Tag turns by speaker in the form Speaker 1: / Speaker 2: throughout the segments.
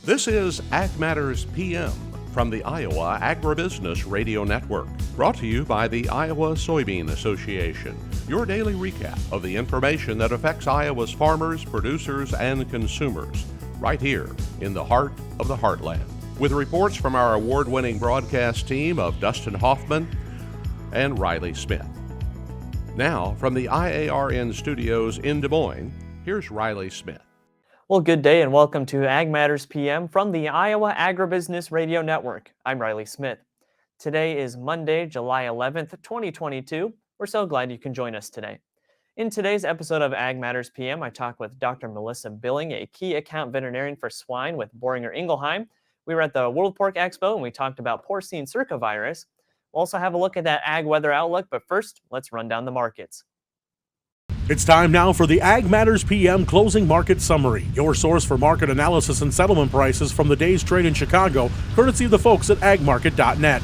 Speaker 1: This is Ag Matters PM from the Iowa Agribusiness Radio Network, brought to you by the Iowa Soybean Association, your daily recap of the information that affects Iowa's farmers, producers, and consumers, right here in the heart of the heartland. With reports from our award-winning broadcast team of Dustin Hoffman and Riley Smith. Now, from the IARN studios in Des Moines, here's Riley Smith.
Speaker 2: Well, good day and welcome to Ag Matters PM from the Iowa Agribusiness Radio Network. I'm Riley Smith. Today is Monday, July 11th, 2022. We're so glad you can join us today. In today's episode of Ag Matters PM, I talk with Dr. Melissa Billing, a key account veterinarian for swine with Boehringer Ingelheim. We were at the World Pork Expo and we talked about porcine circovirus. We'll also have a look at that ag weather outlook, but first, let's run down the markets.
Speaker 3: It's time now for the Ag Matters PM Closing Market Summary, your source for market analysis and settlement prices from the day's trade in Chicago, courtesy of the folks at agmarket.net.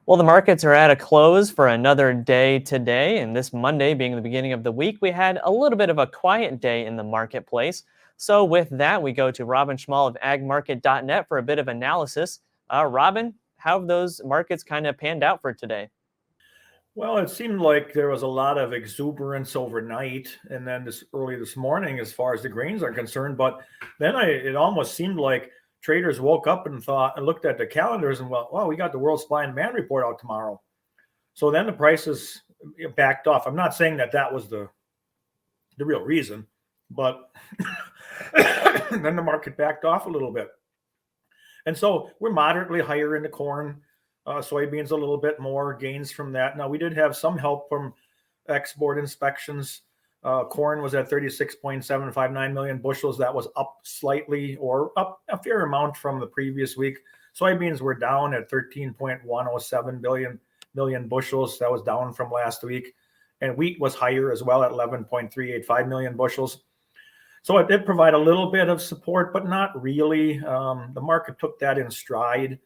Speaker 2: Well, the markets are at a close for another day today, and this Monday being the beginning of the week, we had a little bit of a quiet day in the marketplace. So with that, we go to Robin Schmahl of agmarket.net for a bit of analysis. Robin, how have those markets kind of panned out for today?
Speaker 4: Well, it seemed like there was a lot of exuberance overnight and then early this morning as far as the grains are concerned. But then it almost seemed like traders woke up and thought and looked at the calendars and well, we got the world supply and demand report out tomorrow. So then the prices backed off. I'm not saying that was the real reason, but then the market backed off a little bit. And so we're moderately higher in the corn. Soybeans a little bit more gains from that. Now, we did have some help from export inspections. Corn was at 36.759 million bushels. That was up slightly or up a fair amount from the previous week. Soybeans were down at 13.107 million bushels. That was down from last week. And wheat was higher as well at 11.385 million bushels. So it did provide a little bit of support, but not really. The market took that in stride.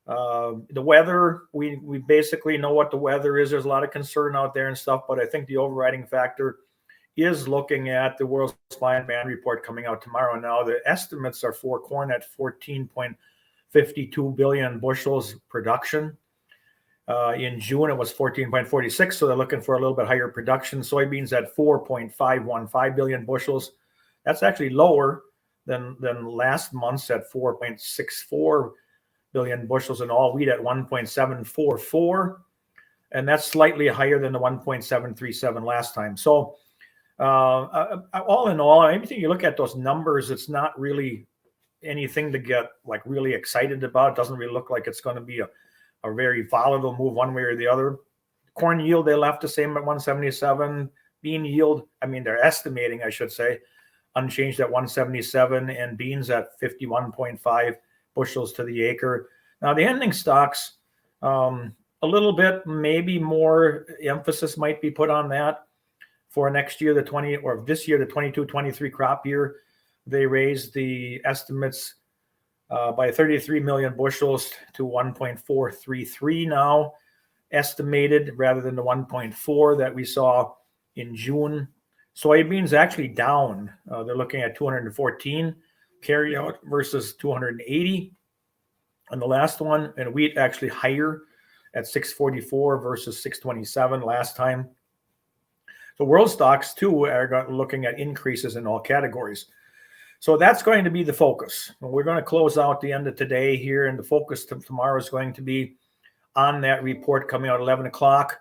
Speaker 4: The weather, we basically know what the weather is. There's a lot of concern out there and stuff, but I think the overriding factor is looking at the world supply and demand report coming out tomorrow. Now, the estimates are for corn at 14.52 billion bushels production. In June, it was 14.46, so they're looking for a little bit higher production. Soybeans at 4.515 billion bushels. That's actually lower than last month's at 4.64 billion bushels, and all wheat at 1.744, and that's slightly higher than the 1.737 last time. So all in all, anything you look at those numbers, it's not really anything to get like really excited about. It doesn't really look like it's going to be a very volatile move one way or the other. Corn yield, they left the same at 177. Bean yield, they're estimating, I should say, unchanged at 177, and beans at 51.5 bushels to the acre. Now the ending stocks, a little bit, maybe more emphasis might be put on that for next year, this year, the 22-23 crop year. They raised the estimates by 33 million bushels to 1.433 now estimated, rather than the 1.4 that we saw in June. Soybeans actually down. They're looking at 214 carry out versus 280 on the last one, and wheat actually higher at 644 versus 627 last time. The world stocks too are looking at increases in all categories. So that's going to be the focus. We're going to close out the end of today here, and the focus tomorrow is going to be on that report coming out at 11 o'clock.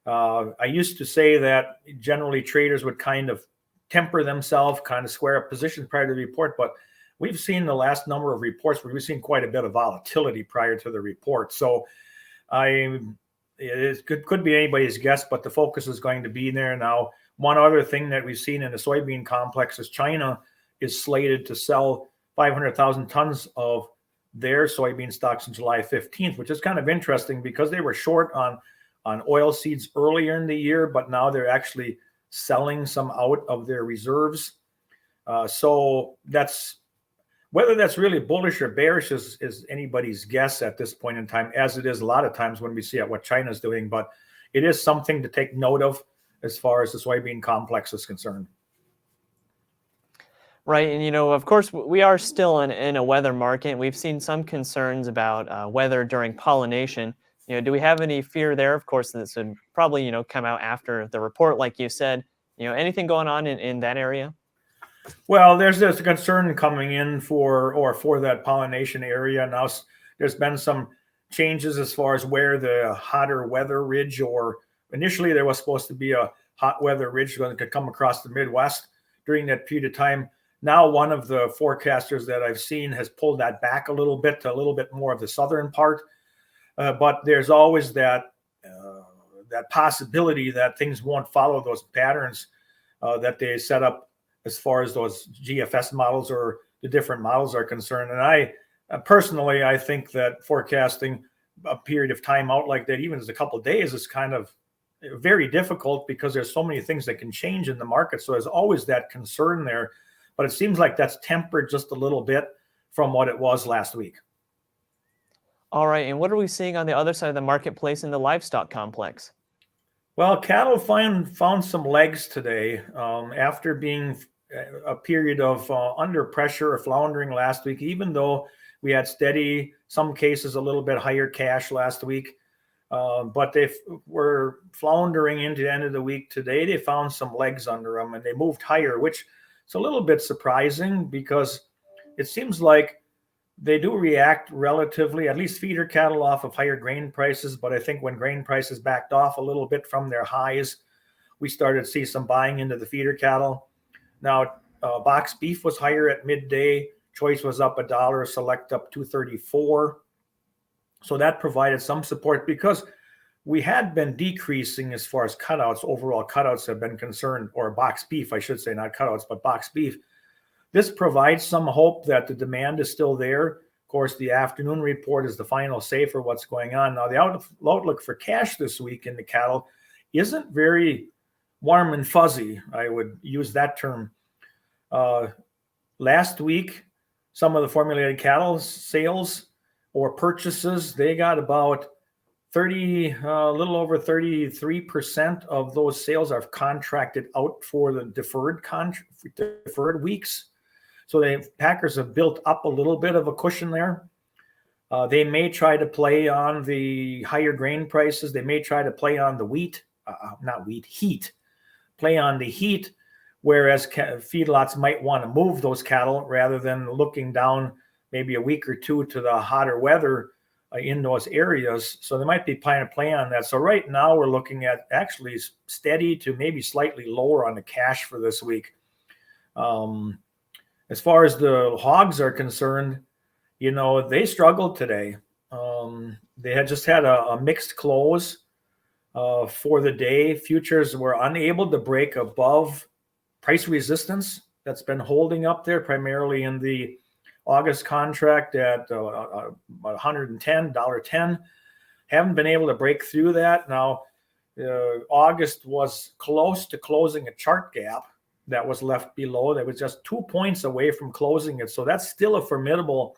Speaker 4: I used to say that generally traders would kind of temper themselves, kind of square up positions prior to the report, but we've seen the last number of reports where we've seen quite a bit of volatility prior to the report. So it could be anybody's guess, but the focus is going to be there. Now, one other thing that we've seen in the soybean complex is China is slated to sell 500,000 tons of their soybean stocks on July 15th, which is kind of interesting because they were short on oil seeds earlier in the year, but now they're actually selling some out of their reserves. So that's whether that's really bullish or bearish is anybody's guess at this point in time, as it is a lot of times when we see what China's doing. But it is something to take note of as far as the soybean complex is concerned.
Speaker 2: Right, and of course, we are still in a weather market. We've seen some concerns about weather during pollination. Do we have any fear there? Of course, this would probably come out after the report, like you said. Anything going on in that area?
Speaker 4: Well, there's a concern coming in for that pollination area. Now, there's been some changes as far as where the hotter weather ridge, or initially there was supposed to be a hot weather ridge that could come across the Midwest during that period of time. Now, one of the forecasters that I've seen has pulled that back a little bit to a little bit more of the southern part. But there's always that possibility that things won't follow those patterns that they set up as far as those GFS models or the different models are concerned. And I personally, I think that forecasting a period of time out like that, even as a couple of days, is kind of very difficult because there's so many things that can change in the market. So there's always that concern there. But it seems like that's tempered just a little bit from what it was last week.
Speaker 2: All right, and what are we seeing on the other side of the marketplace in the livestock complex?
Speaker 4: Well, cattle found some legs today after being a period of under pressure or floundering last week, even though we had steady, some cases a little bit higher cash last week. But they were floundering into the end of the week today. They found some legs under them and they moved higher, which it's a little bit surprising because it seems like they do react relatively, at least feeder cattle, off of higher grain prices. But I think when grain prices backed off a little bit from their highs, we started to see some buying into the feeder cattle. Now, box beef was higher at midday. Choice was up $1, select up $2.34. So that provided some support because we had been decreasing as far as cutouts. Overall cutouts have been concerned, or box beef, I should say, not cutouts, but box beef. This provides some hope that the demand is still there. Of course, the afternoon report is the final say for what's going on. Now, the outlook for cash this week in the cattle isn't very warm and fuzzy. I would use that term. Last week, some of the formulated cattle sales or purchases, they got about a little over 33% of those sales are contracted out for the deferred weeks. So the packers have built up a little bit of a cushion there. They may try to play on the higher grain prices. They may try to play on the heat. Play on the heat, whereas feedlots might want to move those cattle rather than looking down maybe a week or two to the hotter weather in those areas. So they might be trying to play on that. So right now we're looking at actually steady to maybe slightly lower on the cash for this week. As far as the hogs are concerned, they struggled today. They had just had a mixed close for the day. Futures were unable to break above price resistance that's been holding up there, primarily in the August contract at about $110. Haven't been able to break through that. Now, August was close to closing a chart gap that was left below. That was just 2 points away from closing it. So that's still a formidable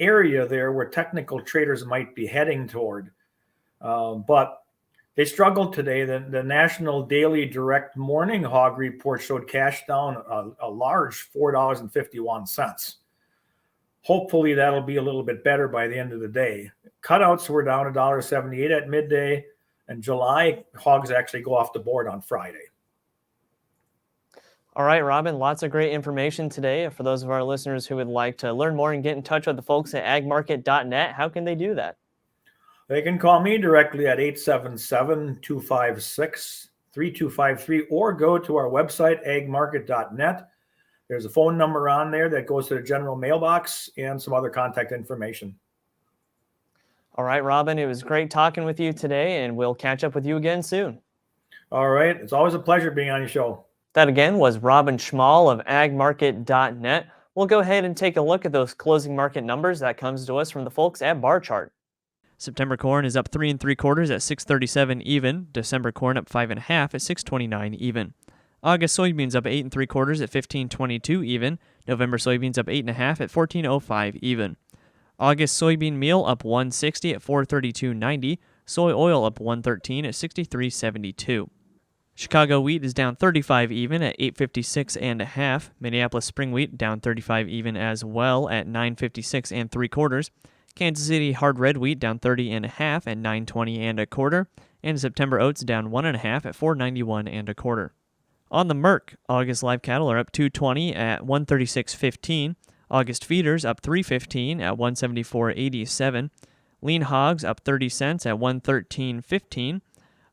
Speaker 4: area there where technical traders might be heading toward. But they struggled today. The National Daily Direct Morning Hog Report showed cash down a large $4.51. Hopefully that'll be a little bit better by the end of the day. Cutouts were down $1.78 at midday, and July hogs actually go off the board on Friday.
Speaker 2: All right, Robin, lots of great information today. For those of our listeners who would like to learn more and get in touch with the folks at agmarket.net, how can they do that?
Speaker 4: They can call me directly at 877-256-3253 or go to our website, agmarket.net. There's a phone number on there that goes to the general mailbox and some other contact information.
Speaker 2: All right, Robin, it was great talking with you today, and we'll catch up with you again soon.
Speaker 4: All right. It's always a pleasure being on your show.
Speaker 2: That again was Robin Schmahl of agmarket.net. We'll go ahead and take a look at those closing market numbers that comes to us from the folks at Bar Chart. September corn is up 3 3/4 at $6.37 even. December corn up 5 1/2 at $6.29 even. August soybeans up 8 3/4 at $15.22 even. November soybeans up 8 1/2 at $14.05 even. August soybean meal up 160 at $432.90. Soy oil up 113 at $63.72. Chicago wheat is down 35 even at 856 and a half. Minneapolis spring wheat down 35 even as well at 956 and 3/4. Kansas City hard red wheat down 30 and a half at 920 and a quarter. And September oats down 1.5 at 491 and a quarter. On the Merc, August live cattle are up 220 at 136.15. August feeders up 315 at 174.87. Lean hogs up 30 cents at 113.15.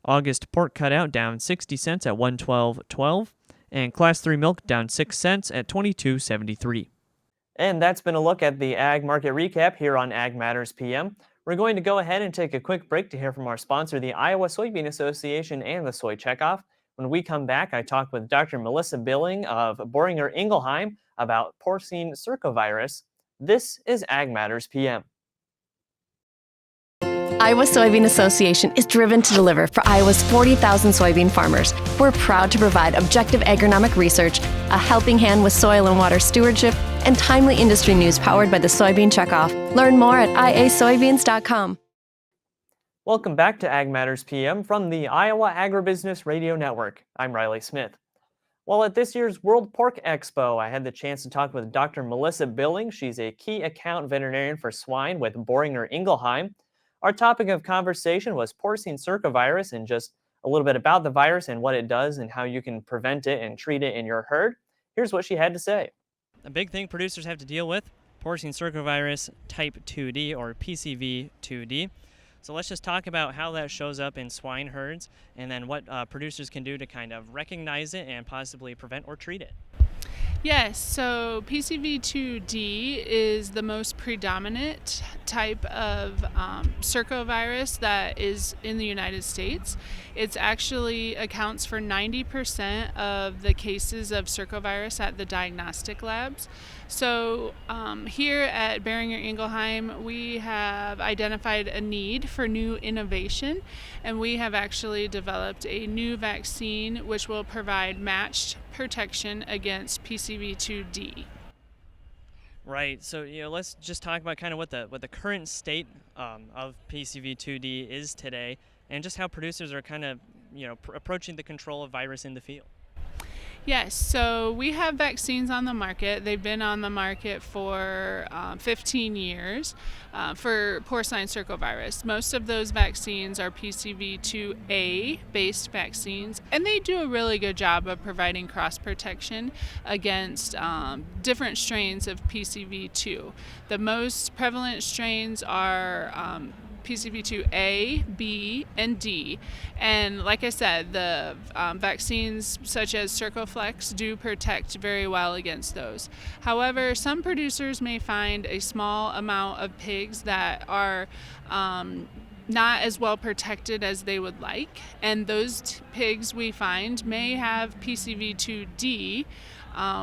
Speaker 2: August pork cutout down 60 cents at 112.12, and Class 3 milk down 6 cents at 22.73. And that's been a look at the Ag Market Recap here on Ag Matters PM. We're going to go ahead and take a quick break to hear from our sponsor, the Iowa Soybean Association and the Soy Checkoff. When we come back, I talk with Dr. Melissa Billing of Boehringer Ingelheim about porcine circovirus. This is Ag Matters PM.
Speaker 5: Iowa Soybean Association is driven to deliver for Iowa's 40,000 soybean farmers. We're proud to provide objective agronomic research, a helping hand with soil and water stewardship, and timely industry news powered by the Soybean Checkoff. Learn more at iasoybeans.com.
Speaker 2: Welcome back to Ag Matters PM from the Iowa Agribusiness Radio Network. I'm Riley Smith. Well, at this year's World Pork Expo, I had the chance to talk with Dr. Melissa Billing. She's a key account veterinarian for swine with Boehringer Ingelheim. Our topic of conversation was porcine circovirus and just a little bit about the virus and what it does and how you can prevent it and treat it in your herd. Here's what she had to say.
Speaker 6: A big thing producers have to deal with, porcine circovirus type 2D or PCV2D. So let's just talk about how that shows up in swine herds and then what producers can do to kind of recognize it and possibly prevent or treat it.
Speaker 7: Yes, so PCV2D is the most predominant type of circovirus that is in the United States. It actually accounts for 90% of the cases of circovirus at the diagnostic labs. So here at Boehringer Ingelheim, we have identified a need for new innovation, and we have actually developed a new vaccine which will provide matched protection against PCV2D.
Speaker 6: Right. So let's just talk about kind of what the current state of PCV2D is today, and just how producers are kind of approaching the control of virus in the field.
Speaker 7: Yes, so we have vaccines on the market. They've been on the market for 15 years for porcine circovirus. Most of those vaccines are PCV2A based vaccines, and they do a really good job of providing cross protection against different strains of PCV2. The most prevalent strains are PCV2A, B, and D. And like I said, the vaccines such as Circoflex do protect very well against those. However, some producers may find a small amount of pigs that are not as well protected as they would like. And those pigs we find may have PCV2D,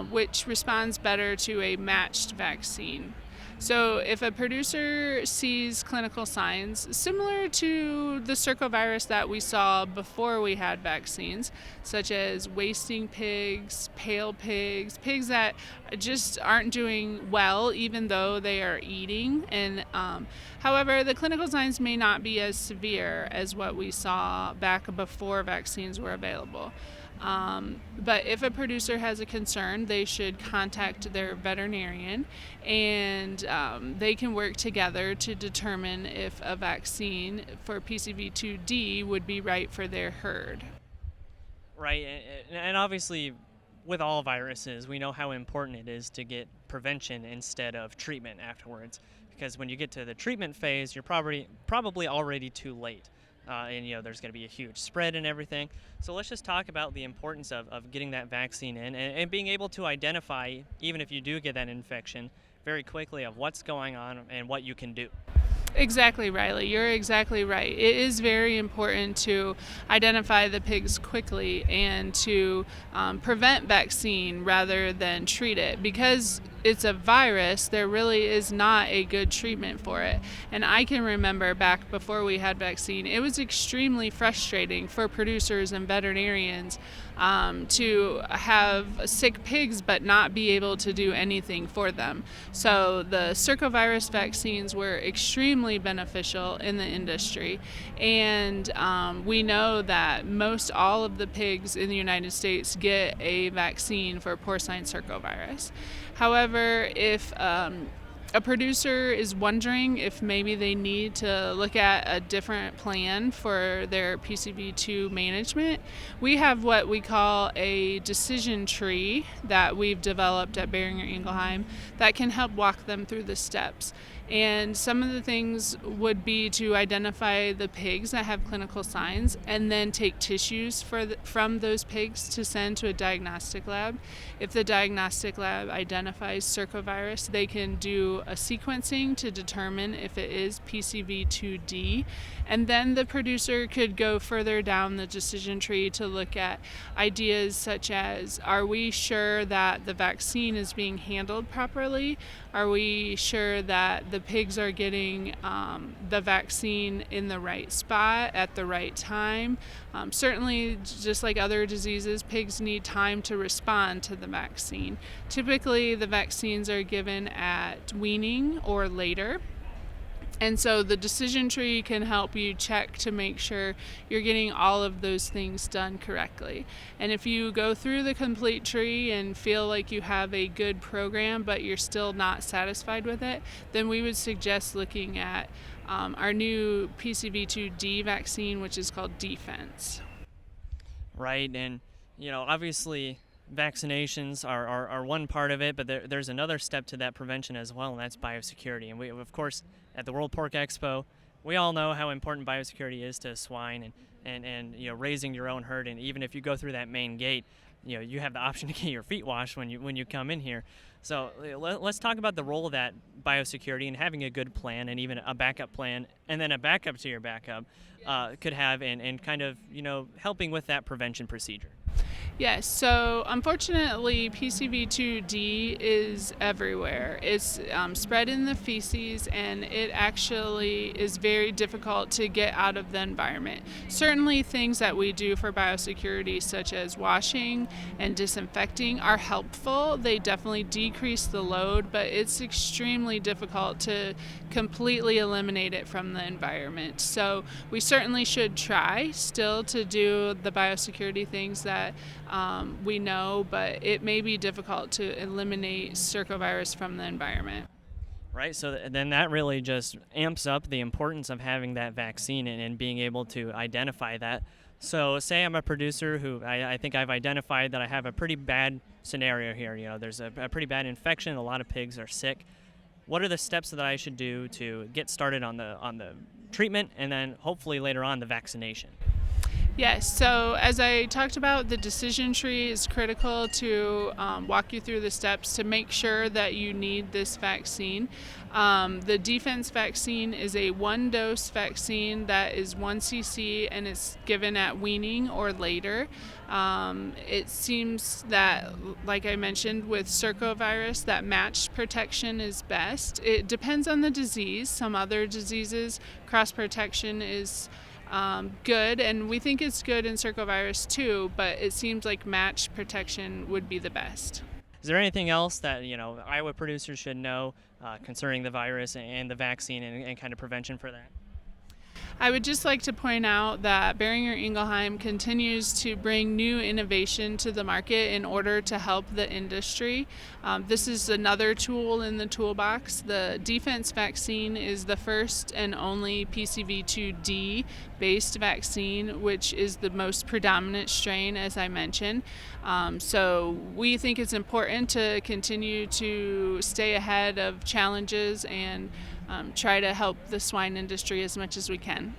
Speaker 7: which responds better to a matched vaccine. So if a producer sees clinical signs similar to the circovirus that we saw before we had vaccines, such as wasting pigs, pale pigs, pigs that just aren't doing well even though they are eating, and however, the clinical signs may not be as severe as what we saw back before vaccines were available. But if a producer has a concern, they should contact their veterinarian, and they can work together to determine if a vaccine for PCV2D would be right for their herd.
Speaker 6: Right, and obviously with all viruses, we know how important it is to get prevention instead of treatment afterwards, because when you get to the treatment phase, you're probably already too late. And there's going to be a huge spread and everything. So let's just talk about the importance of getting that vaccine in and being able to identify, even if you do get that infection, very quickly of what's going on and what you can do.
Speaker 7: Exactly, Riley. You're exactly right. It is very important to identify the pigs quickly and to prevent vaccine rather than treat it, because it's a virus, there really is not a good treatment for it. And I can remember back before we had vaccine, it was extremely frustrating for producers and veterinarians to have sick pigs but not be able to do anything for them. So the circovirus vaccines were extremely beneficial in the industry, and we know that most all of the pigs in the United States get a vaccine for porcine circovirus. However, if a producer is wondering if maybe they need to look at a different plan for their PCV2 management, we have what we call a decision tree that we've developed at Boehringer Ingelheim that can help walk them through the steps. And some of the things would be to identify the pigs that have clinical signs and then take tissues from those pigs to send to a diagnostic lab. If the diagnostic lab identifies circovirus, they can do a sequencing to determine if it is PCV2D. And then the producer could go further down the decision tree to look at ideas such as, are we sure that the vaccine is being handled properly? Are we sure that the pigs are getting the vaccine in the right spot at the right time? Certainly, just like other diseases, pigs need time to respond to the vaccine. Typically, the vaccines are given at weaning or later. And so the decision tree can help you check to make sure you're getting all of those things done correctly. And if you go through the complete tree and feel like you have a good program but you're still not satisfied with it, then we would suggest looking at our new PCV2D vaccine, which is called Defense.
Speaker 6: Right, and obviously vaccinations are one part of it, but there's another step to that prevention as well, and that's biosecurity. And we, of course, at the World Pork Expo, we all know how important biosecurity is to swine and raising your own herd. And even if you go through that main gate, you have the option to get your feet washed when you come in here. So let's talk about the role of that biosecurity and having a good plan and even a backup plan and then a backup to your backup could have and kind of helping with that prevention procedure.
Speaker 7: Yes, so unfortunately PCV2D is everywhere. It's spread in the feces, and it actually is very difficult to get out of the environment. Certainly things that we do for biosecurity, such as washing and disinfecting, are helpful. They definitely decrease the load, but it's extremely difficult to completely eliminate it from the environment. So we certainly should try still to do the biosecurity things that we know, but it may be difficult to eliminate circovirus from the environment.
Speaker 6: Right, so then that really just amps up the importance of having that vaccine and being able to identify that. So say I'm a producer who I think I've identified that I have a pretty bad scenario here. There's a pretty bad infection, a lot of pigs are sick. What are the steps that I should do to get started on the treatment and then hopefully later on the vaccination?
Speaker 7: Yes, so as I talked about, the decision tree is critical to walk you through the steps to make sure that you need this vaccine. The Defense vaccine is a one-dose vaccine that is 1 cc and it's given at weaning or later. It seems that, like I mentioned, with circovirus, that matched protection is best. It depends on the disease. Some other diseases, cross-protection is good, and we think it's good in circovirus too, but it seems like matched protection would be the best.
Speaker 6: Is there anything else that Iowa producers should know concerning the virus and the vaccine and kind of prevention for that?
Speaker 7: I would just like to point out that Boehringer Ingelheim continues to bring new innovation to the market in order to help the industry. This is another tool in the toolbox. The Defense vaccine is the first and only PCV2D based vaccine, which is the most predominant strain, as I mentioned. So we think it's important to continue to stay ahead of challenges and try to help the swine industry as much as we can.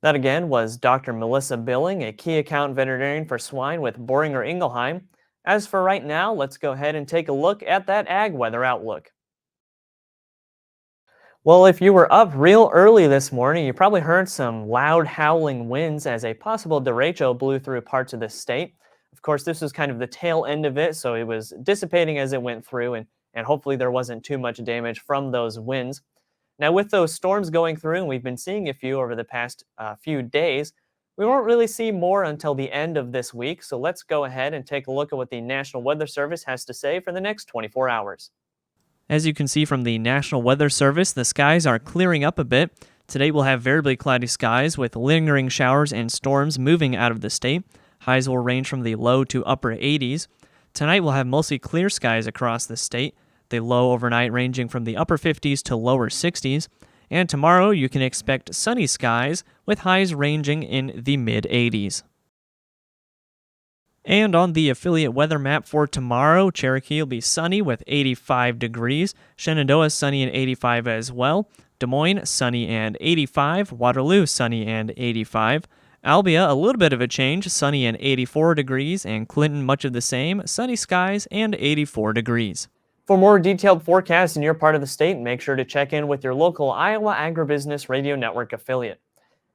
Speaker 2: That again was Dr. Melissa Billing, a key account veterinarian for swine with Boehringer Ingelheim. As for right now, let's go ahead and take a look at that ag weather outlook. Well, if you were up real early this morning, you probably heard some loud howling winds as a possible derecho blew through parts of the state. Of course, this was kind of the tail end of it, so it was dissipating as it went through, and and hopefully there wasn't too much damage from those winds. Now, with those storms going through, and we've been seeing a few over the past few days, we won't really see more until the end of this week, so let's go ahead and take a look at what the National Weather Service has to say for the next 24 hours.
Speaker 6: As you can see from the National Weather Service, the skies are clearing up a bit. Today we'll have variably cloudy skies with lingering showers and storms moving out of the state. Highs will range from the low to upper 80s. Tonight we'll have mostly clear skies across the state, the low overnight ranging from the upper 50s to lower 60s. And tomorrow you can expect sunny skies with highs ranging in the mid-80s. And on the affiliate weather map for tomorrow, Cherokee will be sunny with 85 degrees. Shenandoah sunny and 85 as well. Des Moines sunny and 85. Waterloo sunny and 85. Albia a little bit of a change, sunny and 84 degrees. And Clinton much of the same, sunny skies and 84 degrees.
Speaker 2: For more detailed forecasts in your part of the state, make sure to check in with your local Iowa Agribusiness Radio Network affiliate.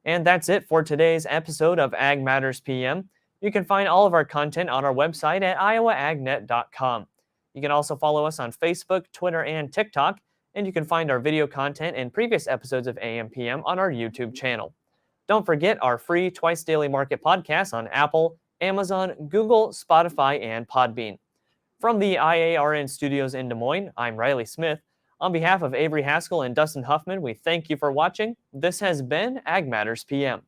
Speaker 2: And that's it for today's episode of Ag Matters PM. You can find all of our content on our website at iowaagnet.com. You can also follow us on Facebook, Twitter, and TikTok, and you can find our video content and previous episodes of AM/PM on our YouTube channel. Don't forget our free Twice Daily Market podcast on Apple, Amazon, Google, Spotify, and Podbean. From the IARN studios in Des Moines, I'm Riley Smith. On behalf of Avery Haskell and Dustin Huffman, we thank you for watching. This has been Ag Matters PM.